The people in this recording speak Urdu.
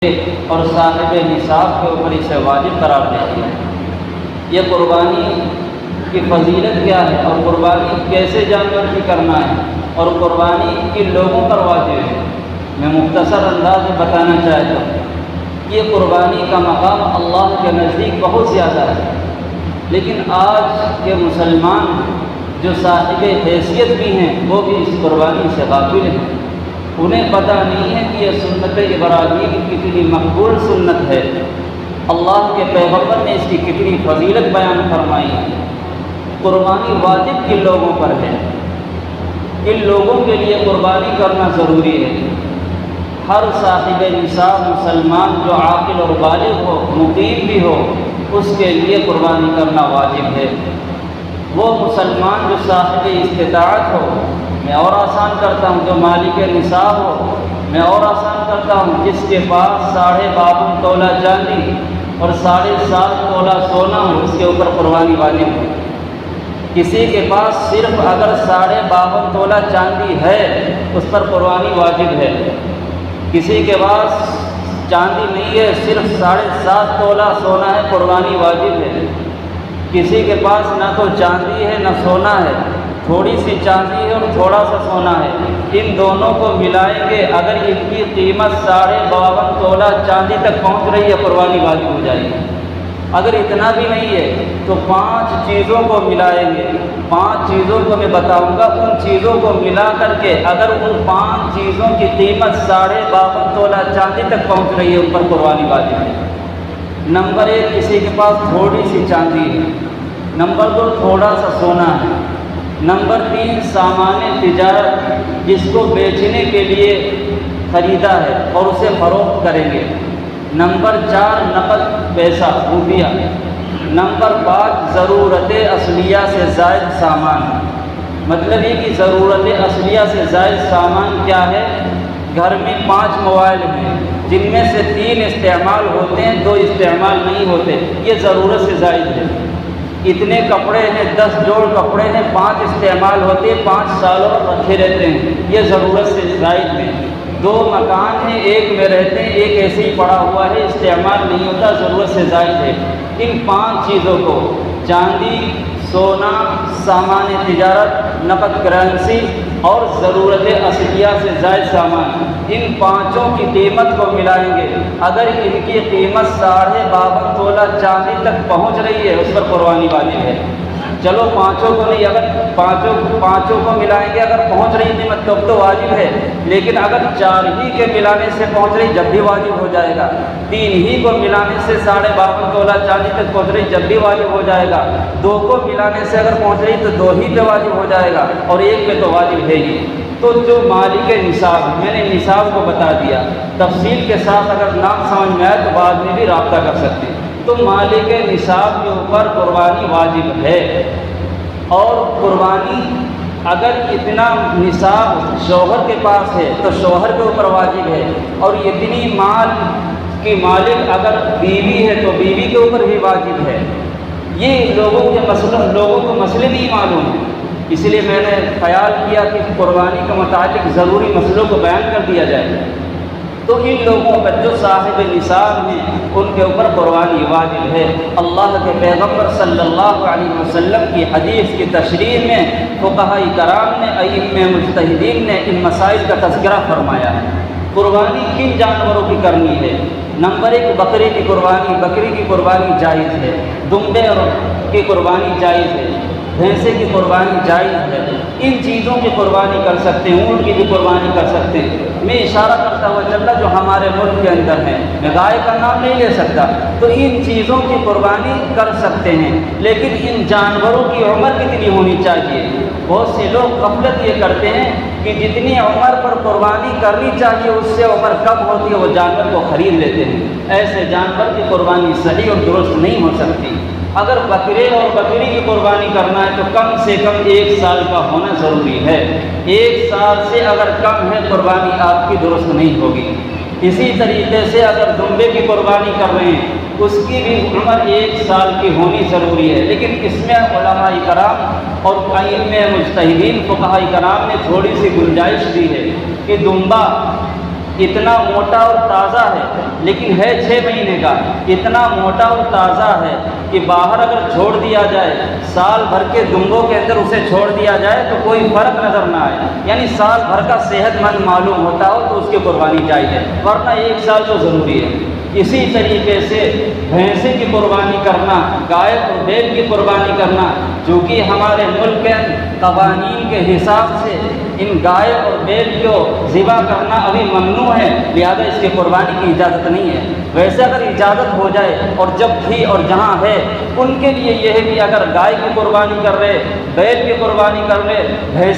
اور صاحب نصاب کے اوپر اسے واجب قرار دے دیا۔ یہ قربانی کی فضیلت کیا ہے اور قربانی کیسے جانور کی کرنا ہے اور قربانی کن لوگوں پر واجب ہے، میں مختصر انداز میں بتانا چاہتا ہوں۔ یہ قربانی کا مقام اللہ کے نزدیک بہت زیادہ ہے، لیکن آج کے مسلمان جو صاحب حیثیت بھی ہیں وہ بھی اس قربانی سے غافل ہیں۔ انہیں پتہ نہیں ہے کہ یہ سنت ابراہیم کتنی مقبول سنت ہے، اللہ کے پیغمبر نے اس کی کتنی فضیلت بیان فرمائی ہے۔ قربانی واجب کن لوگوں پر ہے، کن لوگوں کے لیے قربانی کرنا ضروری ہے۔ ہر صاحب نصاب مسلمان جو عاقل اور بالغ ہو، مقیم بھی ہو، اس کے لیے قربانی کرنا واجب ہے۔ وہ مسلمان جو صاحب استطاعت ہو، میں اور آسان کرتا ہوں، جو مالک نصاب ہو، میں اور آسان کرتا ہوں، جس کے پاس 52.5 تولہ چاندی اور 7.5 تولہ سونا ہو، اس کے اوپر قربانی واجب ہے۔ کسی کے پاس صرف اگر 52.5 تولہ چاندی ہے اس پر قربانی واجب ہے۔ کسی کے پاس چاندی نہیں ہے، صرف 7.5 تولہ سونا ہے، قربانی واجب ہے۔ کسی کے پاس نہ تو چاندی ہے نہ سونا ہے، تھوڑی سی چاندی ہے اور تھوڑا سا سونا ہے، ان دونوں کو ملائیں گے، اگر ان کی قیمت 52.5 تولہ چاندی تک پہنچ رہی ہے، قربانی واجب ہو جائے گی۔ اگر اتنا بھی نہیں ہے تو 5 چیزوں کو ملائیں گے، 5 چیزوں کو میں بتاؤں گا، ان چیزوں کو ملا کر کے اگر ان 5 چیزوں کی قیمت 52.5 تولہ چاندی تک پہنچ رہی ہے، ان پر قربانی واجب ہے۔ نمبر 1، کسی کے پاس تھوڑی سی چاندی ہے۔ نمبر 2، تھوڑا سا سونا ہے۔ نمبر 3، سامان تجارت، جس کو بیچنے کے لیے خریدا ہے اور اسے فروخت کریں گے۔ نمبر 4، نقد پیسہ، روپیہ۔ نمبر 5، ضرورت اصلیہ سے زائد سامان۔ مطلب یہ کہ ضرورت اصلیہ سے زائد سامان کیا ہے؟ گھر میں 5 موبائل ہیں، جن میں سے 3 استعمال ہوتے ہیں، 2 استعمال نہیں ہوتے، یہ ضرورت سے زائد ہے۔ اتنے کپڑے ہیں، 10 جوڑ کپڑے ہیں، 5 استعمال ہوتے ہیں، 5 سالوں رکھے رہتے ہیں، یہ ضرورت سے زائد ہے۔ 2 مکان ہیں، ایک میں رہتے ہیں، ایک ایسے ہی پڑا ہوا ہے، استعمال نہیں ہوتا، ضرورت سے زائد ہے۔ ان 5 چیزوں کو، چاندی، سونا، سامان تجارت، نقد کرنسی اور ضرورت اصلیہ سے زائد سامان، ان 5 کی قیمت کو ملائیں گے، اگر ان کی قیمت 52.5 تولہ چاندی تک پہنچ رہی ہے، اس پر قربانی واجب ہے۔ چلو 5 کو نہیں، اگر 5 کو ملائیں گے، اگر پہنچ رہی قیمت تب تو واجب ہے، لیکن اگر 4 ہی کے ملانے سے پہنچ رہی جب بھی واجب ہو جائے گا۔ 3 ہی کو ملانے سے 52.5 تولہ چاندی تک پہنچ رہی جب بھی واجب ہو جائے گا۔ 2 کو ملانے سے اگر پہنچ رہی تو 2 ہی پہ واجب ہو جائے گا، اور 1 پہ تو واجب ہے ہی۔ تو جو مالک نصاب، میں نے نصاب کو بتا دیا، تفصیل کے ساتھ اگر نام سمجھ میں آئے تو بعد میں بھی رابطہ کر سکتے ہیں۔ تو مالک نصاب کے اوپر قربانی واجب ہے، اور قربانی اگر اتنا نصاب شوہر کے پاس ہے تو شوہر کے اوپر واجب ہے، اور اتنی مال کی مالک اگر بیوی ہے تو بیوی کے اوپر بھی واجب ہے۔ یہ لوگوں کو مسئلے نہیں معلوم ہیں، اس لیے میں نے خیال کیا کہ قربانی کے متعلق ضروری مسئلوں کو بیان کر دیا جائے۔ تو ان لوگوں پر جو صاحب نصاب ہیں ان کے اوپر قربانی واجب ہے۔ اللہ کے پیغمبر صلی اللہ علیہ وسلم کی حدیث کی تشریح میں فقہاء کرام نے، ائمہ مجتہدین نے ان مسائل کا تذکرہ فرمایا ہے۔ قربانی کن جانوروں کی کرنی ہے؟ نمبر 1، بکری کی قربانی، بکری کی قربانی جائز ہے۔ دمبے کی قربانی جائز ہے۔ بھینسے کی قربانی جائز ہے۔ ان چیزوں کی قربانی کر سکتے ہیں، اونٹ کی بھی قربانی کر سکتے ہیں۔ میں اشارہ کرتا ہوا چل رہا جو ہمارے ملک کے اندر ہیں، میں گائے کا نام نہیں لے سکتا، تو ان چیزوں کی قربانی کر سکتے ہیں، لیکن ان جانوروں کی عمر کتنی ہونی چاہیے؟ بہت سے لوگ غفلت یہ کرتے ہیں کہ جتنی عمر پر قربانی کرنی چاہیے اس سے عمر کم ہوتی ہے، وہ جانور کو خرید لیتے ہیں۔ ایسے جانور کی قربانی صحیح اور درست نہیں ہو سکتی۔ اگر بکرے اور بکری کی قربانی کرنا ہے تو کم سے کم 1 سال کا ہونا ضروری ہے۔ 1 سال سے اگر کم ہے قربانی آپ کی درست نہیں ہوگی۔ اسی طریقے سے اگر دمبے کی قربانی کر رہے ہیں اس کی بھی عمر 1 سال کی ہونی ضروری ہے، لیکن اس میں علماء کرام اور ائمہ مجتہدین فقہاء کرام نے تھوڑی سی گنجائش دی ہے کہ دمبا اتنا موٹا اور تازہ ہے، لیکن ہے 6 مہینے کا، اتنا موٹا اور تازہ ہے کہ باہر اگر چھوڑ دیا جائے، سال بھر کے دنگوں کے اندر اسے چھوڑ دیا جائے تو کوئی فرق نظر نہ آئے، یعنی سال بھر کا صحت مند معلوم ہوتا ہو تو اس کی قربانی چاہیے، ورنہ 1 سال تو ضروری ہے۔ اسی طریقے سے بھینسے کی قربانی کرنا، گائے اور بیل کی قربانی کرنا، چونکہ ہمارے ملک کے قوانین کے حساب سے ان گائے اور بیل کو ذبح کرنا ابھی ممنوع ہے، لہذا اس کی قربانی کی اجازت نہیں ہے۔ ویسے اگر اجازت ہو جائے اور جب تھی اور جہاں ہے ان کے لیے یہ ہے کہ اگر گائے کی قربانی کر رہے، بیل کی قربانی کر رہے، بھینس